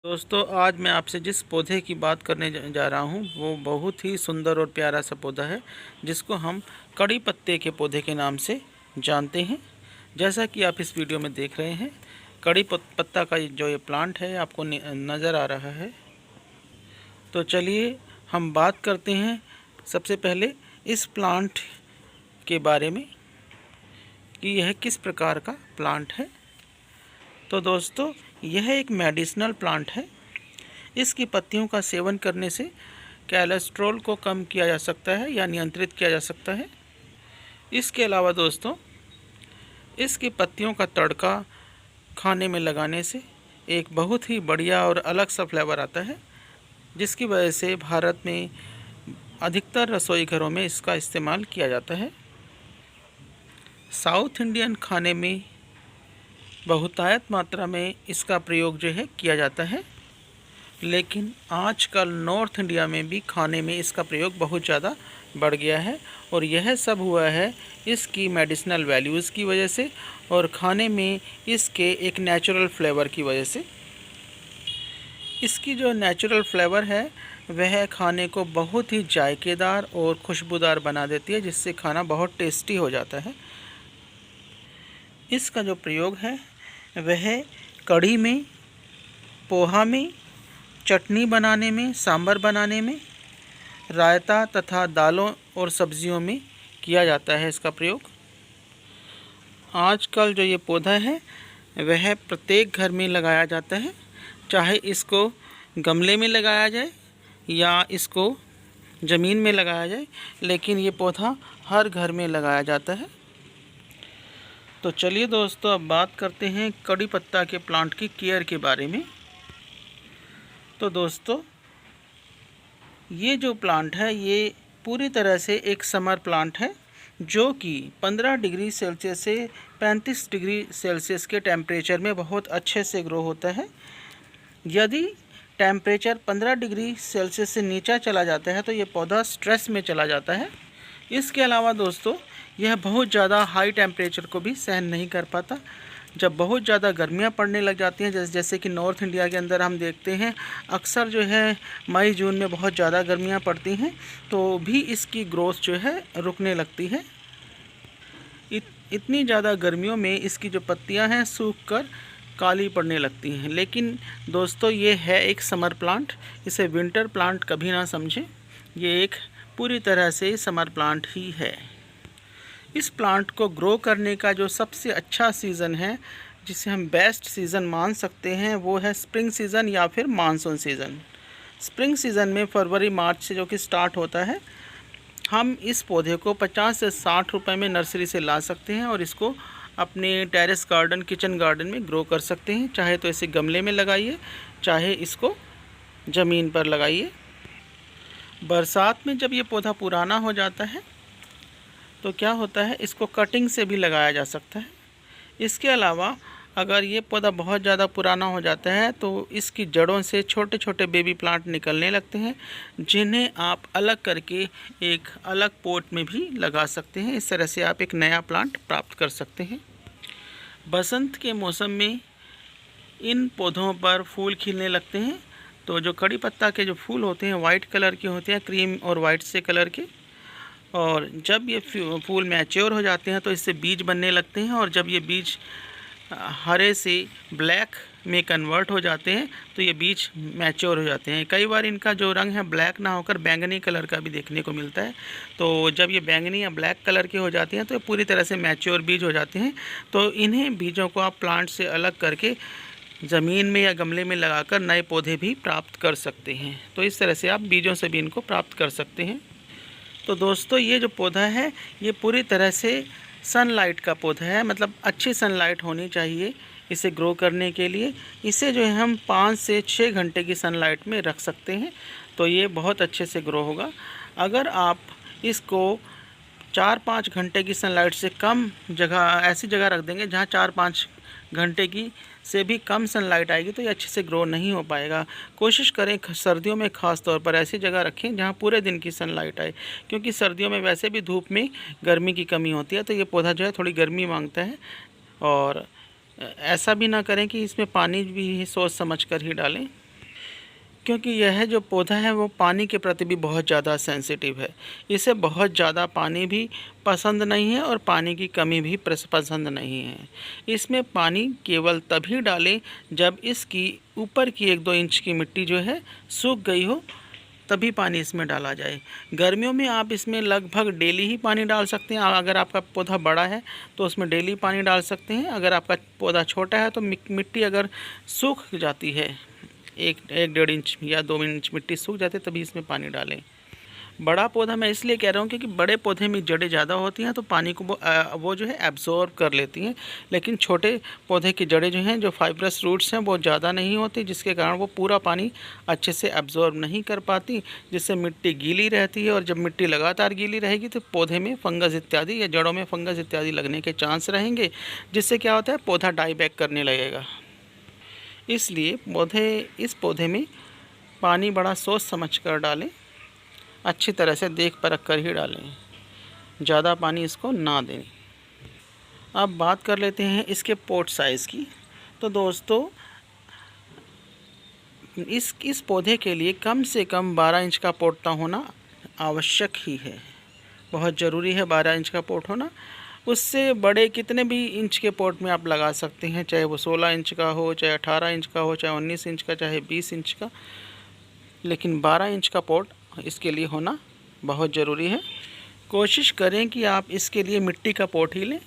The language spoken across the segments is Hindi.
दोस्तों, आज मैं आपसे जिस पौधे की बात करने जा रहा हूँ वो बहुत ही सुंदर और प्यारा सा पौधा है, जिसको हम कड़ी पत्ते के पौधे के नाम से जानते हैं। जैसा कि आप इस वीडियो में देख रहे हैं, कड़ी पत्ता का जो ये प्लांट है आपको नज़र आ रहा है। तो चलिए हम बात करते हैं सबसे पहले इस प्लांट के बारे में कि यह किस प्रकार का प्लांट है। तो दोस्तों, यह एक मेडिसिनल प्लांट है। इसकी पत्तियों का सेवन करने से कोलेस्ट्रॉल को कम किया जा सकता है या नियंत्रित किया जा सकता है। इसके अलावा दोस्तों, इसकी पत्तियों का तड़का खाने में लगाने से एक बहुत ही बढ़िया और अलग सा फ्लेवर आता है, जिसकी वजह से भारत में अधिकतर रसोई घरों में इसका इस्तेमाल किया जाता है। साउथ इंडियन खाने में बहुतायत मात्रा में इसका प्रयोग जो है किया जाता है, लेकिन आजकल नॉर्थ इंडिया में भी खाने में इसका प्रयोग बहुत ज़्यादा बढ़ गया है। और यह सब हुआ है इसकी मेडिसिनल वैल्यूज़ की वजह से और खाने में इसके एक नेचुरल फ्लेवर की वजह से। इसकी जो नेचुरल फ्लेवर है वह खाने को बहुत ही जायकेदार और खुशबूदार बना देती है, जिससे खाना बहुत टेस्टी हो जाता है। इसका जो प्रयोग है वह कढ़ी में, पोहा में, चटनी बनाने में, सांभर बनाने में, रायता तथा दालों और सब्जियों में किया जाता है इसका प्रयोग। आजकल जो ये पौधा है वह प्रत्येक घर में लगाया जाता है, चाहे इसको गमले में लगाया जाए या इसको ज़मीन में लगाया जाए, लेकिन ये पौधा हर घर में लगाया जाता है। तो चलिए दोस्तों, अब बात करते हैं कड़ी पत्ता के प्लांट की केयर के बारे में। तो दोस्तों, ये जो प्लांट है ये पूरी तरह से एक समर प्लांट है, जो कि 15 डिग्री सेल्सियस से 35 डिग्री सेल्सियस के टेम्परेचर में बहुत अच्छे से ग्रो होता है। यदि टेम्परेचर 15 डिग्री सेल्सियस से नीचा चला जाता है तो ये पौधा स्ट्रेस में चला जाता है। इसके अलावा दोस्तों, यह बहुत ज़्यादा हाई टेम्परेचर को भी सहन नहीं कर पाता। जब बहुत ज़्यादा गर्मियाँ पड़ने लग जाती हैं, जैसे कि नॉर्थ इंडिया के अंदर हम देखते हैं अक्सर जो है मई जून में बहुत ज़्यादा गर्मियाँ पड़ती हैं, तो भी इसकी ग्रोथ जो है रुकने लगती है। इतनी ज़्यादा गर्मियों में इसकी जो पत्तियां हैं सूख कर काली पड़ने लगती हैं। लेकिन दोस्तों, ये है एक समर प्लांट, इसे विंटर प्लांट कभी ना समझें। ये एक पूरी तरह से समर प्लांट ही है। इस प्लांट को ग्रो करने का जो सबसे अच्छा सीज़न है, जिसे हम बेस्ट सीज़न मान सकते हैं, वो है स्प्रिंग सीज़न या फिर मानसून सीज़न। स्प्रिंग सीज़न में फरवरी मार्च से जो कि स्टार्ट होता है, हम इस पौधे को 50 से 60 रुपए में नर्सरी से ला सकते हैं और इसको अपने टेरेस गार्डन, किचन गार्डन में ग्रो कर सकते हैं। चाहे तो इसे गमले में लगाइए, चाहे इसको ज़मीन पर लगाइए। बरसात में जब ये पौधा पुराना हो जाता है तो क्या होता है, इसको कटिंग से भी लगाया जा सकता है। इसके अलावा अगर ये पौधा बहुत ज़्यादा पुराना हो जाता है तो इसकी जड़ों से छोटे छोटे बेबी प्लांट निकलने लगते हैं, जिन्हें आप अलग करके एक अलग पॉट में भी लगा सकते हैं। इस तरह से आप एक नया प्लांट प्राप्त कर सकते हैं। बसंत के मौसम में इन पौधों पर फूल खिलने लगते हैं। तो जो कड़ी पत्ता के जो फूल होते हैं वाइट कलर के होते हैं, क्रीम और वाइट से कलर के। और जब ये फूल मैच्योर हो जाते हैं तो इससे बीज बनने लगते हैं, और जब ये बीज हरे से ब्लैक में कन्वर्ट हो जाते हैं तो ये बीज मैच्योर हो जाते हैं। कई बार इनका जो रंग है ब्लैक ना होकर बैंगनी कलर का भी देखने को मिलता है। तो जब ये बैंगनी या ब्लैक कलर के हो जाते हैं तो ये पूरी तरह से मैच्योर बीज हो जाते हैं। तो इन्हें बीजों को आप प्लांट से अलग करके ज़मीन में या गमले में लगाकर नए पौधे भी प्राप्त कर सकते हैं। तो इस तरह से आप बीजों से भी इनको प्राप्त कर सकते हैं। तो दोस्तों, ये जो पौधा है ये पूरी तरह से सनलाइट का पौधा है, मतलब अच्छी सनलाइट होनी चाहिए इसे ग्रो करने के लिए। इसे जो है हम 5 से 6 घंटे की सनलाइट में रख सकते हैं तो ये बहुत अच्छे से ग्रो होगा। अगर आप इसको 4-5 घंटे की सनलाइट से कम जगह, ऐसी जगह रख देंगे जहाँ 4-5 घंटे की से भी कम सनलाइट आएगी, तो ये अच्छे से ग्रो नहीं हो पाएगा। कोशिश करें सर्दियों में ख़ास तौर पर ऐसी जगह रखें जहाँ पूरे दिन की सनलाइट आए, क्योंकि सर्दियों में वैसे भी धूप में गर्मी की कमी होती है, तो ये पौधा जो है थोड़ी गर्मी मांगता है। और ऐसा भी ना करें कि इसमें पानी भी सोच समझ कर ही डालें। क्योंकि यह जो पौधा है वो पानी के प्रति भी बहुत ज़्यादा सेंसिटिव है। इसे बहुत ज़्यादा पानी भी पसंद नहीं है और पानी की कमी भी पसंद नहीं है। इसमें पानी केवल तभी डालें जब इसकी ऊपर की 1-2 इंच की मिट्टी जो है सूख गई हो, तभी पानी इसमें डाला जाए। गर्मियों में आप इसमें लगभग डेली ही पानी डाल सकते हैं। अगर आपका पौधा बड़ा है तो उसमें डेली पानी डाल सकते हैं। अगर आपका पौधा छोटा है तो मिट्टी अगर सूख जाती है, 1-1.5 इंच या 2 इंच मिट्टी सूख जाती है, तभी इसमें पानी डालें। बड़ा पौधा मैं इसलिए कह रहा हूँ क्योंकि बड़े पौधे में जड़ें ज़्यादा होती हैं तो पानी को वो जो है एब्जॉर्ब कर लेती हैं, लेकिन छोटे पौधे की जड़ें जो हैं, जो फाइब्रस रूट्स हैं, वो ज़्यादा नहीं होती, जिसके कारण वो पूरा पानी अच्छे से एब्जॉर्ब नहीं कर पाती, जिससे मिट्टी गीली रहती है। और जब मिट्टी लगातार गीली रहेगी तो पौधे में फंगस इत्यादि या जड़ों में फंगस इत्यादि लगने के चांस रहेंगे, जिससे क्या होता है, पौधा डाई बैक करने लगेगा। इसलिए इस पौधे में पानी बड़ा सोच समझ कर डालें, अच्छी तरह से देख परख कर ही डालें, ज़्यादा पानी इसको ना दें। अब बात कर लेते हैं इसके पॉट साइज़ की। तो दोस्तों, इस पौधे के लिए कम से कम 12 इंच का पॉट होना आवश्यक ही है, बहुत ज़रूरी है 12 इंच का पॉट होना। उससे बड़े कितने भी इंच के पॉट में आप लगा सकते हैं, चाहे वो 16 इंच का हो, चाहे 18 इंच का हो, चाहे 19 इंच का, चाहे 20 इंच का, लेकिन 12 इंच का पॉट इसके लिए होना बहुत ज़रूरी है। कोशिश करें कि आप इसके लिए मिट्टी का पॉट ही लें।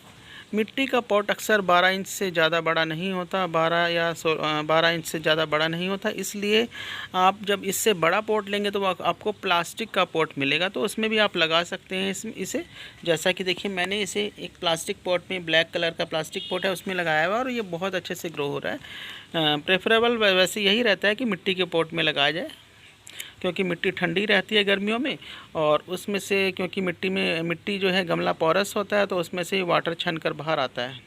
मिट्टी का पॉट अक्सर 12 इंच से ज़्यादा बड़ा नहीं होता, 12 इंच से ज़्यादा बड़ा नहीं होता। इसलिए आप जब इससे बड़ा पॉट लेंगे तो आपको प्लास्टिक का पॉट मिलेगा, तो उसमें भी आप लगा सकते हैं इसे। जैसा कि देखिए, मैंने इसे एक प्लास्टिक पॉट में, ब्लैक कलर का प्लास्टिक पॉट है, उसमें लगाया हुआ और ये बहुत अच्छे से ग्रो हो रहा है। प्रेफरेबल वैसे यही रहता है कि मिट्टी के पॉट में लगाया जाए, क्योंकि मिट्टी ठंडी रहती है गर्मियों में, और उसमें से, क्योंकि मिट्टी जो है गमला पोरस होता है, तो उसमें से वाटर छन कर बाहर आता है,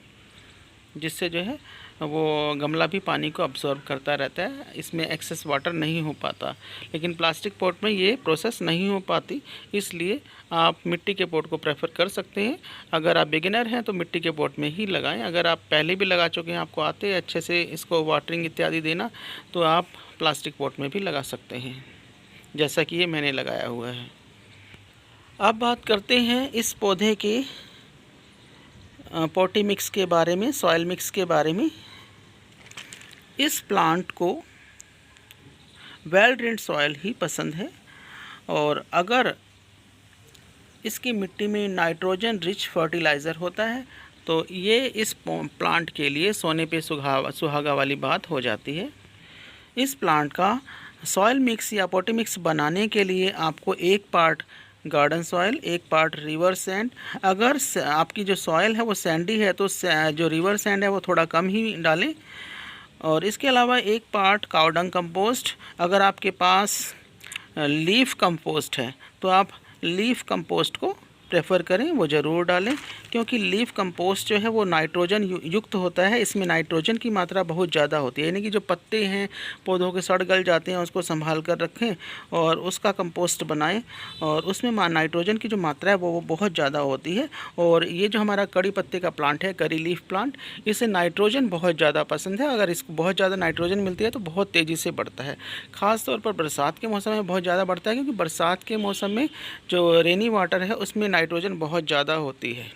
जिससे जो है वो गमला भी पानी को अब्जॉर्ब करता रहता है, इसमें एक्सेस वाटर नहीं हो पाता। लेकिन प्लास्टिक पॉट में ये प्रोसेस नहीं हो पाती, इसलिए आप मिट्टी के पॉट को प्रेफर कर सकते हैं। अगर आप बिगिनर हैं तो मिट्टी के पॉट में ही लगाएं। अगर आप पहले भी लगा चुके हैं, आपको आते हैं अच्छे से इसको वाटरिंग इत्यादि देना, तो आप प्लास्टिक पॉट में भी लगा सकते हैं, जैसा कि ये मैंने लगाया हुआ है। अब बात करते हैं इस पौधे के पॉटी मिक्स के बारे में, सॉइल मिक्स के बारे में। इस प्लांट को वेल ड्रेन्ड सॉइल ही पसंद है, और अगर इसकी मिट्टी में नाइट्रोजन रिच फर्टिलाइज़र होता है तो ये इस प्लांट के लिए सोने पे सुहागा वाली बात हो जाती है। इस प्लांट का सॉइल मिक्स या पॉटी मिक्स बनाने के लिए आपको 1 part garden soil, 1 part river sand, अगर आपकी जो सॉइल है वो सैंडी है तो जो रिवर सैंड है वो थोड़ा कम ही डालें, और इसके अलावा 1 पार्ट काउडंग कंपोस्ट। अगर आपके पास लीफ कंपोस्ट है तो आप लीफ कंपोस्ट को प्रेफर करें, वो ज़रूर डालें, क्योंकि लीफ कंपोस्ट जो है वो नाइट्रोजन युक्त होता है। इसमें नाइट्रोजन की मात्रा बहुत ज़्यादा होती है, यानी कि जो पत्ते हैं पौधों के सड़ गल जाते हैं, उसको संभाल कर रखें और उसका कंपोस्ट बनाएं, और उसमें नाइट्रोजन की जो मात्रा है वो बहुत ज़्यादा होती है। और ये जो हमारा कड़ी पत्ते का प्लांट है, करी लीफ प्लांट, इसे नाइट्रोजन बहुत ज़्यादा पसंद है। अगर इसको बहुत ज़्यादा नाइट्रोजन मिलती है तो बहुत तेज़ी से बढ़ता है। ख़ास तौर पर बरसात के मौसम में बहुत ज़्यादा बढ़ता है, क्योंकि बरसात के मौसम में जो रेनी वाटर है उसमें नाइट्रोजन बहुत ज़्यादा होती है।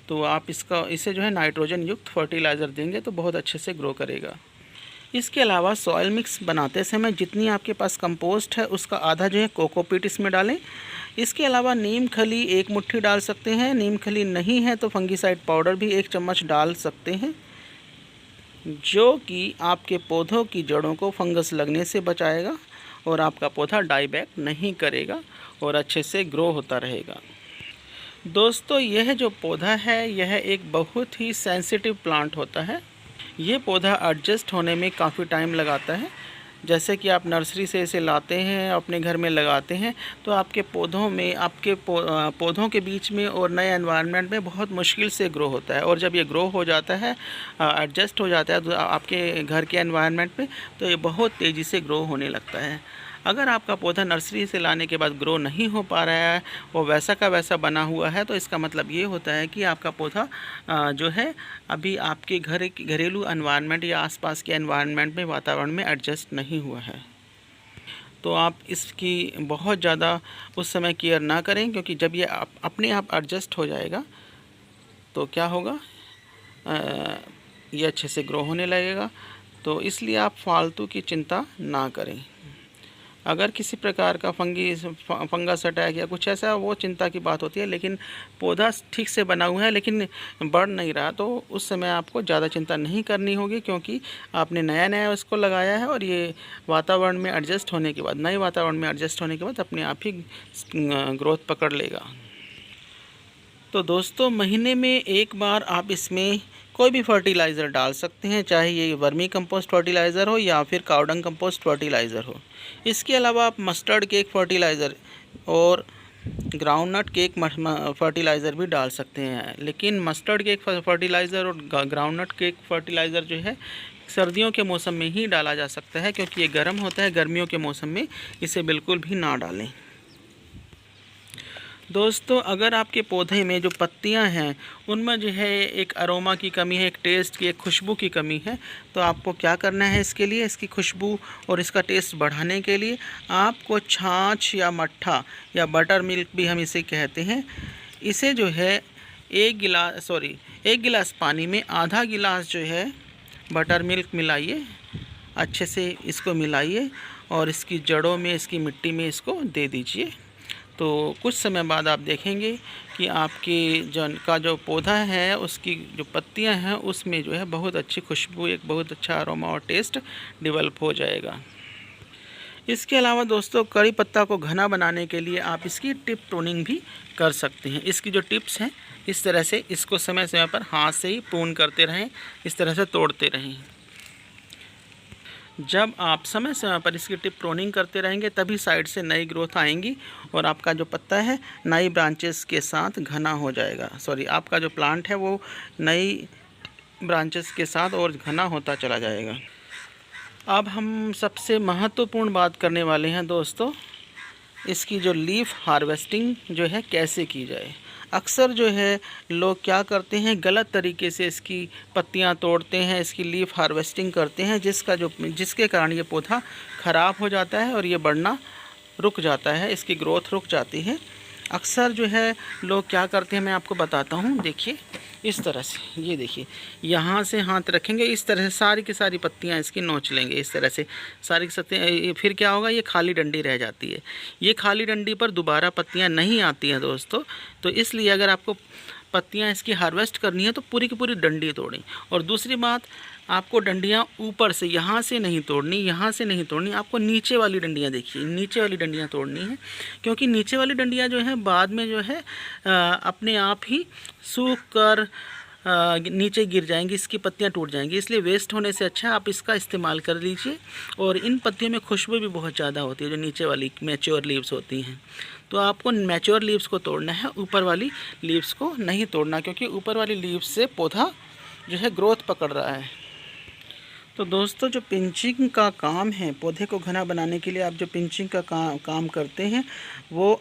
तो आप इसे जो है नाइट्रोजन युक्त फर्टिलाइज़र देंगे तो बहुत अच्छे से ग्रो करेगा। इसके अलावा सॉइल मिक्स बनाते समय जितनी आपके पास कंपोस्ट है उसका आधा जो है कोकोपीट इसमें डालें। इसके अलावा नीम खली 1 मुट्ठी डाल सकते हैं। नीम खली नहीं है तो फंगीसाइड पाउडर भी 1 चम्मच डाल सकते हैं, जो कि आपके पौधों की जड़ों को फंगस लगने से बचाएगा और आपका पौधा डाई बैक नहीं करेगा और अच्छे से ग्रो होता रहेगा। दोस्तों, यह जो पौधा है यह एक बहुत ही सेंसिटिव प्लांट होता है। ये पौधा एडजस्ट होने में काफ़ी टाइम लगाता है। जैसे कि आप नर्सरी से इसे लाते हैं, अपने घर में लगाते हैं, तो आपके पौधों के बीच में और नए एनवायरनमेंट में बहुत मुश्किल से ग्रो होता है। और जब ये ग्रो हो जाता है, एडजस्ट हो जाता है तो आपके घर के एनवायरनमेंट में, तो ये बहुत तेज़ी से ग्रो होने लगता है। अगर आपका पौधा नर्सरी से लाने के बाद ग्रो नहीं हो पा रहा है, वो वैसा का वैसा बना हुआ है, तो इसका मतलब ये होता है कि आपका पौधा जो है अभी आपके घरेलू एनवायरनमेंट या आसपास के एनवायरनमेंट में, वातावरण में एडजस्ट नहीं हुआ है। तो आप इसकी बहुत ज़्यादा उस समय केयर ना करें, क्योंकि जब ये अपने आप एडजस्ट हो जाएगा तो क्या होगा, ये अच्छे से ग्रो होने लगेगा। तो इसलिए आप फालतू की चिंता ना करें। अगर किसी प्रकार का फंगस अटैक या कुछ ऐसा, वो चिंता की बात होती है, लेकिन पौधा ठीक से बना हुआ है लेकिन बढ़ नहीं रहा, तो उस समय आपको ज़्यादा चिंता नहीं करनी होगी, क्योंकि आपने नया नया उसको लगाया है और ये वातावरण में एडजस्ट होने के बाद, नए वातावरण में एडजस्ट होने के बाद अपने आप ही ग्रोथ पकड़ लेगा। तो दोस्तों, महीने में एक बार आप इसमें कोई भी फर्टिलाइज़र डाल सकते हैं, चाहे ये वर्मी कंपोस्ट फर्टिलाइज़र हो या फिर काउडंग कंपोस्ट फर्टिलाइज़र हो। इसके अलावा आप मस्टर्ड केक फर्टिलाइज़र और ग्राउंडनट केक फर्टिलाइज़र भी डाल सकते हैं। लेकिन मस्टर्ड केक फर्टिलाइज़र और ग्राउंडनट केक फर्टिलाइज़र जो है सर्दियों के मौसम में ही डाला जा सकता है, क्योंकि ये गर्म होता है। गर्मियों के मौसम में इसे बिल्कुल भी ना डालें। दोस्तों, अगर आपके पौधे में जो पत्तियां हैं उनमें जो है एक अरोमा की कमी है, एक टेस्ट की, एक खुशबू की कमी है, तो आपको क्या करना है, इसके लिए, इसकी खुशबू और इसका टेस्ट बढ़ाने के लिए आपको छाछ या मट्ठा या बटर मिल्क भी हम इसे कहते हैं, इसे जो है एक गिलास पानी में आधा गिलास जो है बटर मिल्क मिलाइए, अच्छे से इसको मिलाइए और इसकी जड़ों में, इसकी मिट्टी में इसको दे दीजिए। तो कुछ समय बाद आप देखेंगे कि आपके जो पौधा है उसकी जो पत्तियां हैं उसमें जो है बहुत अच्छी खुशबू, एक बहुत अच्छा अरोमा और टेस्ट डेवलप हो जाएगा। इसके अलावा दोस्तों, कड़ी पत्ता को घना बनाने के लिए आप इसकी टिप प्रूनिंग भी कर सकते हैं। इसकी जो टिप्स हैं, इस तरह से इसको समय समय पर हाथ से ही प्रून करते रहें, इस तरह से तोड़ते रहें। जब आप समय समय पर इसकी टिप प्रोनिंग करते रहेंगे तभी साइड से नई ग्रोथ आएंगी और आपका जो पत्ता है नई ब्रांचेस के साथ घना हो जाएगा। आपका जो प्लांट है वो नई ब्रांचेस के साथ और घना होता चला जाएगा। अब हम सबसे महत्वपूर्ण बात करने वाले हैं दोस्तों, इसकी जो लीफ हार्वेस्टिंग जो है कैसे की जाए। अक्सर जो है लोग क्या करते हैं, गलत तरीके से इसकी पत्तियां तोड़ते हैं, इसकी लीफ हार्वेस्टिंग करते हैं, जिसके कारण ये पौधा ख़राब हो जाता है और ये बढ़ना रुक जाता है, इसकी ग्रोथ रुक जाती है। अक्सर जो है लोग क्या करते हैं, मैं आपको बताता हूँ। देखिए, इस तरह से, ये देखिए, यहाँ से हाथ रखेंगे, इस तरह से सारी की सारी पत्तियाँ इसकी नोच लेंगे, इस तरह से सारी की पत्तियाँ। फिर क्या होगा, ये खाली डंडी रह जाती है। ये खाली डंडी पर दोबारा पत्तियाँ नहीं आती हैं दोस्तों। तो इसलिए अगर आपको पत्तियाँ इसकी हार्वेस्ट करनी है तो पूरी की पूरी डंडी तोड़ें। और दूसरी बात, आपको डंडियाँ ऊपर से, यहाँ से नहीं तोड़नी, यहाँ से नहीं तोड़नी, आपको नीचे वाली डंडियाँ, देखिए नीचे वाली डंडियाँ तोड़नी है, क्योंकि नीचे वाली डंडियाँ जो है बाद में जो है अपने आप ही सूख कर नीचे गिर जाएंगी, इसकी पत्तियाँ टूट जाएंगी। इसलिए वेस्ट होने से अच्छा आप इसका इस्तेमाल कर लीजिए। और इन पत्तियों में खुशबू भी बहुत ज़्यादा होती है, जो नीचे वाली मैच्योर लीव्स होती हैं। तो आपको मैच्योर लीव्स को तोड़ना है, ऊपर वाली लीव्स को नहीं तोड़ना, क्योंकि ऊपर वाली लीव्स से पौधा जो है ग्रोथ पकड़ रहा है। तो दोस्तों, जो पिंचिंग का काम है, पौधे को घना बनाने के लिए आप जो पिंचिंग का काम करते हैं, वो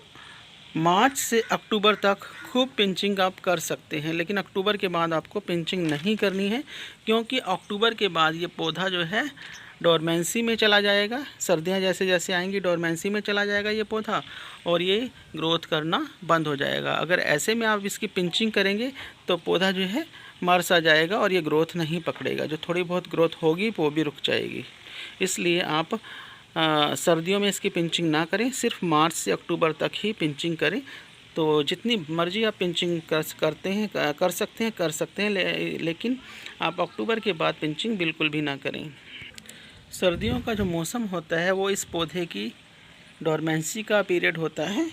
मार्च से अक्टूबर तक खूब पिंचिंग आप कर सकते हैं। लेकिन अक्टूबर के बाद आपको पिंचिंग नहीं करनी है, क्योंकि अक्टूबर के बाद ये पौधा जो है डोरमेंसी में चला जाएगा। सर्दियां जैसे जैसे आएंगी डोरमेंसी में चला जाएगा ये पौधा और ये ग्रोथ करना बंद हो जाएगा। अगर ऐसे में आप इसकी पिंचिंग करेंगे तो पौधा जो है मर सा जाएगा और ये ग्रोथ नहीं पकड़ेगा। जो थोड़ी बहुत ग्रोथ होगी वो भी रुक जाएगी। इसलिए आप सर्दियों में इसकी पिंचिंग ना करें, सिर्फ मार्च से अक्टूबर तक ही पिंचिंग करें। तो जितनी मर्जी आप पिंचिंग कर सकते हैं, लेकिन आप अक्टूबर के बाद पिंचिंग बिल्कुल भी ना करें। सर्दियों का जो मौसम होता है वो इस पौधे की डोरमेंसी का पीरियड होता है।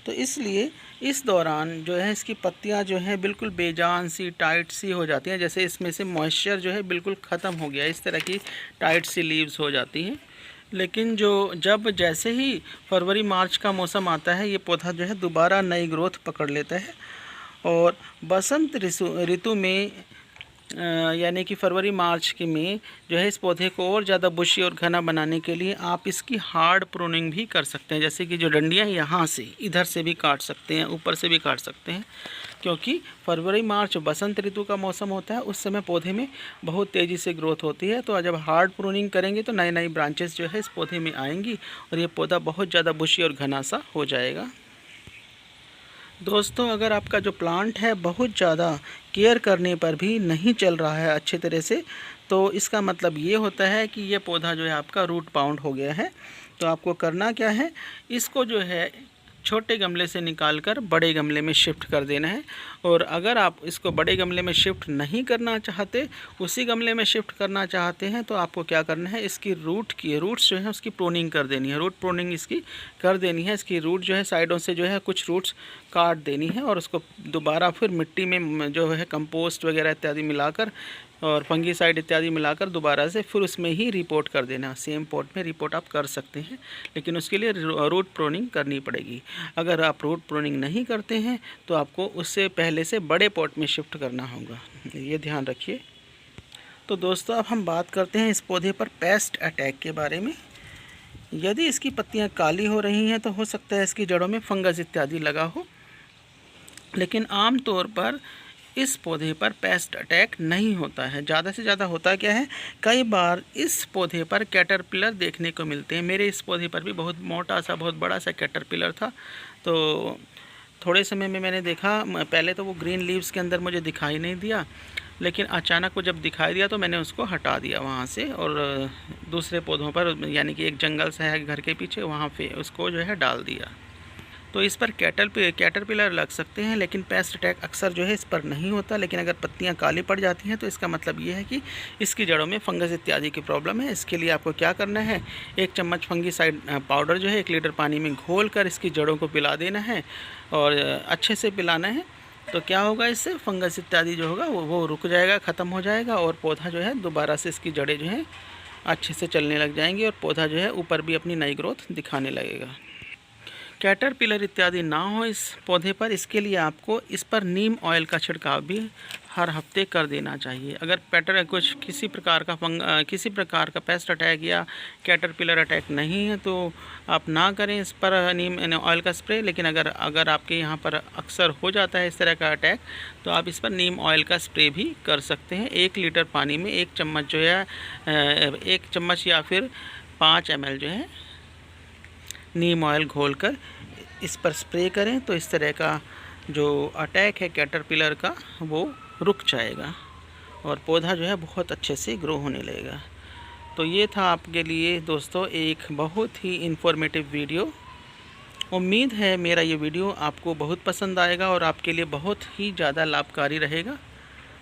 तो इसलिए इस दौरान जो है इसकी पत्तियां जो है बिल्कुल बेजान सी, टाइट सी हो जाती हैं, जैसे इसमें से मॉइस्चर जो है बिल्कुल ख़त्म हो गया, इस तरह की टाइट सी लीव्स हो जाती हैं। लेकिन जैसे ही फरवरी मार्च का मौसम आता है, ये पौधा जो है दोबारा नई ग्रोथ पकड़ लेता है। और बसंत ऋतु में यानी कि फरवरी मार्च के में जो है इस पौधे को और ज़्यादा बुशी और घना बनाने के लिए आप इसकी हार्ड प्रूनिंग भी कर सकते हैं। जैसे कि जो डंडियाँ यहाँ से, इधर से भी काट सकते हैं, ऊपर से भी काट सकते हैं, क्योंकि फरवरी मार्च बसंत ऋतु का मौसम होता है, उस समय पौधे में बहुत तेज़ी से ग्रोथ होती है। तो जब हार्ड प्रूनिंग करेंगे तो नई नई ब्रांचेस जो है इस पौधे में आएंगी और ये पौधा बहुत ज़्यादा बुशी और घना सा हो जाएगा। दोस्तों, अगर आपका जो प्लांट है बहुत ज़्यादा केयर करने पर भी नहीं चल रहा है अच्छे तरह से, तो इसका मतलब ये होता है कि ये पौधा जो है आपका रूट बाउंड हो गया है। तो आपको करना क्या है, इसको जो है छोटे गमले से निकालकर बड़े गमले में शिफ्ट कर देना है। और अगर आप इसको बड़े गमले में शिफ्ट नहीं करना चाहते, उसी गमले में शिफ्ट करना चाहते हैं, तो आपको क्या करना है, इसकी रूट्स जो है उसकी प्रूनिंग कर देनी है। रूट प्रूनिंग इसकी कर देनी है। इसकी रूट जो है साइडों से जो है कुछ रूट्स काट देनी है और उसको दोबारा फिर मिट्टी में जो है कंपोस्ट वगैरह इत्यादि मिलाकर और फंगीसाइड इत्यादि मिलाकर दोबारा से फिर उसमें ही रिपोर्ट कर देना। सेम पॉट में रिपोर्ट आप कर सकते हैं, लेकिन उसके लिए रूट प्रूनिंग करनी पड़ेगी। अगर आप रूट प्रूनिंग नहीं करते हैं तो आपको उससे पहले से बड़े पॉट में शिफ्ट करना होगा, ये ध्यान रखिए। तो दोस्तों, अब हम बात करते हैं इस पौधे पर पेस्ट अटैक के बारे में। यदि इसकी पत्तियां काली हो रही हैं तो हो सकता है इसकी जड़ों में फंगस इत्यादि लगा हो, लेकिन आमतौर पर इस पौधे पर पेस्ट अटैक नहीं होता है। ज़्यादा से ज़्यादा होता क्या है, कई बार इस पौधे पर कैटरपिलर देखने को मिलते हैं। मेरे इस पौधे पर भी बहुत मोटा सा बहुत बड़ा सा कैटरपिलर था। तो थोड़े समय में मैंने देखा, पहले तो वो ग्रीन लीव्स के अंदर मुझे दिखाई नहीं दिया, लेकिन अचानक वो जब दिखाई दिया तो मैंने उसको हटा दिया वहाँ से और दूसरे पौधों पर, यानी कि एक जंगल सा है घर के पीछे, वहाँ पे उसको जो है डाल दिया। तो इस पर कैटरपिलर लग सकते हैं, लेकिन पेस्ट अटैक अक्सर जो है इस पर नहीं होता। लेकिन अगर पत्तियां काली पड़ जाती हैं तो इसका मतलब ये है कि इसकी जड़ों में फंगस इत्यादि की प्रॉब्लम है। इसके लिए आपको क्या करना है, 1 चम्मच फंगीसाइड पाउडर जो है 1 लीटर पानी में घोल कर इसकी जड़ों को पिला देना है और अच्छे से पिलाना है। तो क्या होगा, इससे फंगस इत्यादि जो होगा वो रुक जाएगा, ख़त्म हो जाएगा और पौधा जो है दोबारा से इसकी जड़ें जो हैं अच्छे से चलने लग जाएंगी और पौधा जो है ऊपर भी अपनी नई ग्रोथ दिखाने लगेगा। कैटरपिलर इत्यादि ना हो इस पौधे पर, इसके लिए आपको इस पर नीम ऑयल का छिड़काव भी हर हफ्ते कर देना चाहिए। अगर किसी प्रकार का पेस्ट अटैक या कैटरपिलर अटैक नहीं है तो आप ना करें इस पर नीम ऑयल का स्प्रे। लेकिन अगर आपके यहाँ पर अक्सर हो जाता है इस तरह का अटैक, तो आप इस पर नीम ऑयल का स्प्रे भी कर सकते हैं। 1 लीटर पानी में 1 चम्मच जो है 1 चम्मच या फिर 5 ml जो है नीम ऑयल घोलकर इस पर स्प्रे करें, तो इस तरह का जो अटैक है कैटरपिलर का वो रुक जाएगा और पौधा जो है बहुत अच्छे से ग्रो होने लगेगा। तो ये था आपके लिए दोस्तों एक बहुत ही इन्फॉर्मेटिव वीडियो। उम्मीद है मेरा ये वीडियो आपको बहुत पसंद आएगा और आपके लिए बहुत ही ज़्यादा लाभकारी रहेगा।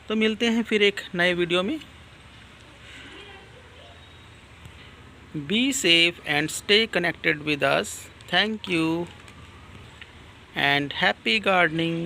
तो मिलते हैं फिर एक नए वीडियो में। Be safe and stay connected with us. Thank you and happy gardening.